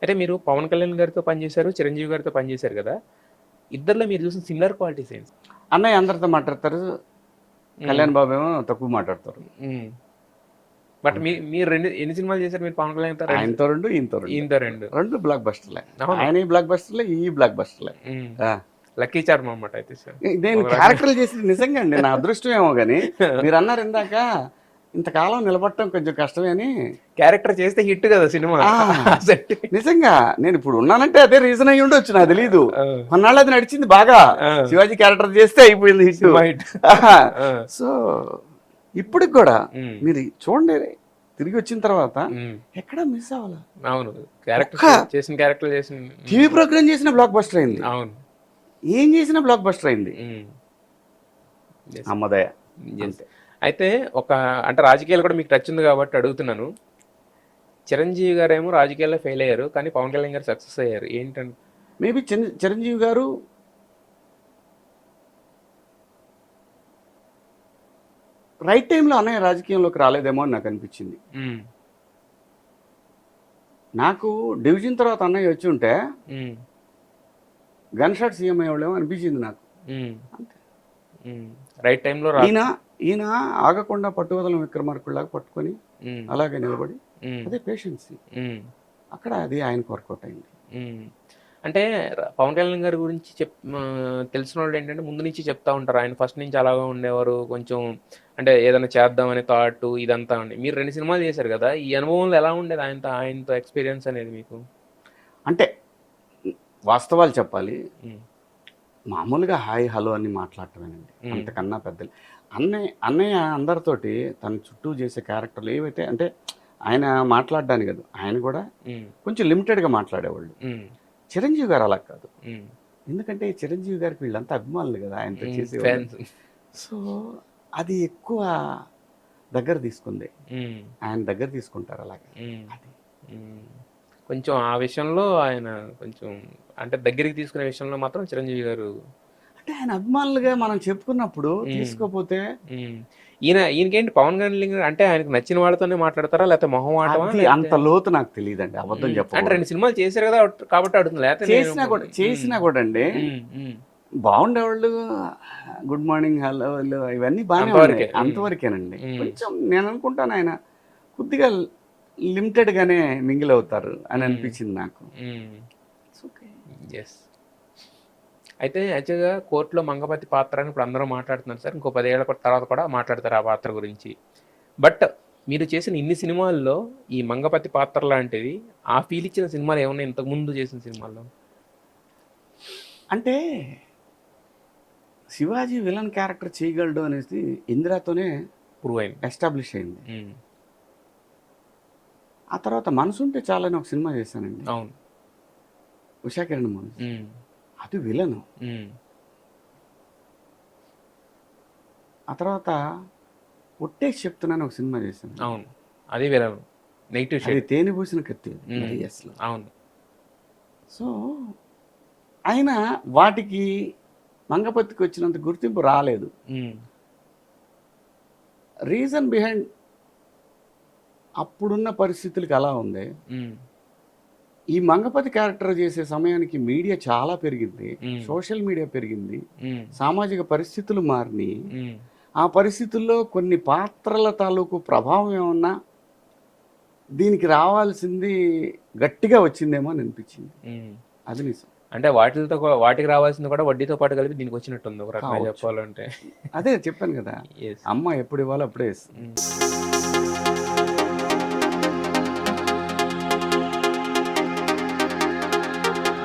అయితే మీరు పవన్ కళ్యాణ్ గారితో పనిచేశారు, చిరంజీవి గారితో పనిచేశారు కదా! ఇద్దరిలో మీరు చూసిన సిమిలర్ క్వాలిటీస్ ఏంటి? అన్నయ్య అందరితో మాట్లాడతారు, కళ్యాణ్ బాబు ఏమో తక్కువ మాట్లాడతారు. బట్ మీరు ఎన్ని సినిమాలు చేశారు మీరు పవన్ కళ్యాణ్ తో? ఆయనతో 2, ఈయనతో 2. ఈయనతో 2. 2 బ్లాక్ బస్టర్లే. ఆయన బ్లాక్ బస్టర్లే, ఈ బ్లాక్ బస్టర్లే. లక్కీ చార్మ్ అన్నమాట అయితే సార్. నేను క్యారెక్టర్లు చేసింది నిజంగా అండి, నా అదృష్టం ఏమో కానీ మీరు అన్నారు ఇందాక ఇంతకాలం నిలబడటం కొంచెం కష్టమే అని. క్యారెక్టర్ చేస్తే హిట్ కదా సినిమా. నిజంగా నేను ఇప్పుడు ఉన్నానంటే అదే రీజన్ అయ్యి ఉండొచ్చు, నాకు తెలీదు. కొన్నాళ్ళు అది నడిచింది బాగా. శివాజీ క్యారెక్టర్ చేస్తే అయిపోయింది హిట్. సో ఇప్పటికి కూడా మీరు చూడండి, తిరిగి వచ్చిన తర్వాత ఎక్కడ మిస్ అవ్వాలా. అవును, క్యారెక్టర్ చేసిన క్యారెక్టర్ చేసిన టీవీ ప్రోగ్రామ్ చేసిన బ్లాక్ బస్టర్ అయింది. అవును, ఏం చేసినా బ్లాక్ బస్టర్ అయింది. అమ్మదయ. అయితే అంటే రాజకీయాలు కూడా మీకు టచ్ ఉంది కాబట్టి అడుగుతున్నాను. చిరంజీవి గారు ఏమో రాజకీయాల్లో ఫెయిల్ అయ్యారు, కానీ పవన్ కళ్యాణ్ గారు సక్సెస్ అయ్యారు. ఏంటంటే మేబీ చిరంజీవి గారు రైట్ టైంలో అన్నయ్య రాజకీయంలోకి రాలేదేమో అని నాకు అనిపించింది. నాకు డివిజన్ తర్వాత అన్నయ్య వచ్చి ఉంటే గన్ షాట్ సీఎం అయ్యేవాళ్ళేమో అనిపించింది నాకు. అంతే, రైట్ టైంలో ఈయన ఆగకుండా పట్టువదలం విక్రమార్కుల్లాగా పట్టుకొని అలాగే నిలబడి, అదే పేషెన్సీ. అక్కడ అది ఆయనకు వర్కౌట్ అయింది. అంటే పవన్ కళ్యాణ్ గారి గురించి తెలిసిన వాళ్ళు ఏంటంటే ముందు నుంచి చెప్తా ఉంటారు, ఆయన ఫస్ట్ నుంచి అలాగా ఉండేవారు, కొంచెం అంటే ఏదైనా చేద్దామనే థాట్ ఇదంతా ఉండి. మీరు 2 సినిమాలు చేశారు కదా, ఈ అనుభవంలో ఎలా ఉండేది ఆయనతో ఎక్స్పీరియన్స్ అనేది మీకు? అంటే వాస్తవాలు చెప్పాలి, మామూలుగా హాయ్ హలో అని మాట్లాడటమేనండి, అంతకన్నా పెద్దలు. అన్నయ్య అందరితోటి తన చుట్టూ చేసే క్యారెక్టర్లు ఏవైతే అంటే ఆయన మాట్లాడడానికి కాదు, ఆయన కూడా కొంచెం లిమిటెడ్గా మాట్లాడేవాళ్ళు. చిరంజీవి గారు అలా కాదు, ఎందుకంటే చిరంజీవి గారికి వీళ్ళంతా అభిమానులు కదా ఆయనతో చేసేవాళ్ళు. సో అది ఎక్కువ దగ్గర తీసుకుంది, ఆయన దగ్గర తీసుకుంటారు అలాగే. అది కొంచెం ఆ విషయంలో ఆయన కొంచెం అంటే దగ్గరికి తీసుకునే విషయంలో మాత్రం చిరంజీవి గారు అంటే ఆయన అభిమానులుగా మనం చెప్పుకున్నప్పుడు తీసుకోపోతే ఈయనకేంటి పవన్ కళ్యాణ్ అంటే ఆయనకు నచ్చిన వాళ్ళతోనే మాట్లాడతారా, లేకపోతే మొహం ఆటమా? అంత లోతు నాకు తెలియదండి, అబద్ధం చెప్పాలి. అంటే 2 సినిమాలు చేశారు కదా కాబట్టి అడుగుతుంది. లేకపోతే చేసినా కూడా అండి బాగుండేవాళ్ళు, గుడ్ మార్నింగ్ హలో ఇవన్నీ బాగానే ఉన్నాయి, అంతవరకేనండి. కొంచెం నేను అనుకుంటాను ఆయన కొద్దిగా లిమిటెడ్ గానే మింగిల్ అవుతారు అని అనిపించింది నాకు. ఎస్. అయితే యాక్చువల్గా కోర్టులో మంగపతి పాత్ర అని ఇప్పుడు అందరూ మాట్లాడుతున్నారు సార్, ఇంకో 10 ఏళ్ల తర్వాత కూడా మాట్లాడతారు ఆ పాత్ర గురించి. బట్ మీరు చేసిన ఇన్ని సినిమాల్లో ఈ మంగపతి పాత్ర లాంటిది ఆ ఫీల్ ఇచ్చిన సినిమాలు ఏమన్నా ఇంతకుముందు చేసిన సినిమాల్లో? అంటే శివాజీ విలన్ క్యారెక్టర్ చేయగలడు అనేసి ఇందిరాతోనే ప్రూవ్ అయింది, ఎస్టాబ్లిష్ అయింది. ఆ తర్వాత మనసుంటే చాలని ఒక సినిమా చేశానండి. అవును, ఉషా కిరణ్ మోహన్, అది విలను. ఆ తర్వాత ఒట్టేసి చెప్తున్నాను ఒక సినిమా చేశాను. అవును, అది విలను, నెగిటివ్ షేడ్, తేనె పూసిన కత్తి. అవును. సో ఆయన వాటికి మంగపతికి వచ్చినంత గుర్తింపు రాలేదు. రీజన్ బిహైండ్ అప్పుడున్న పరిస్థితులకి అలా ఉంది. ఈ మంగపతి క్యారెక్టర్ చేసే సమయానికి మీడియా చాలా పెరిగింది, సోషల్ మీడియా పెరిగింది, సామాజిక పరిస్థితులు మారినాయి. ఆ పరిస్థితుల్లో కొన్ని పాత్రల తాలూకు ప్రభావం ఏమన్నా దీనికి రావాల్సింది గట్టిగా వచ్చిందేమో అని అనిపించింది. అది నిజం. అంటే వాటికి రావాల్సింది కూడా వడ్డీతో పాటు కలిపి దీనికి వచ్చినట్టుంది ఒక రకంగా చెప్పాలంటే. అదే చెప్పాను కదా, అమ్మ ఎప్పుడు ఇవ్వాలో అప్పుడే ఇస్తుంది.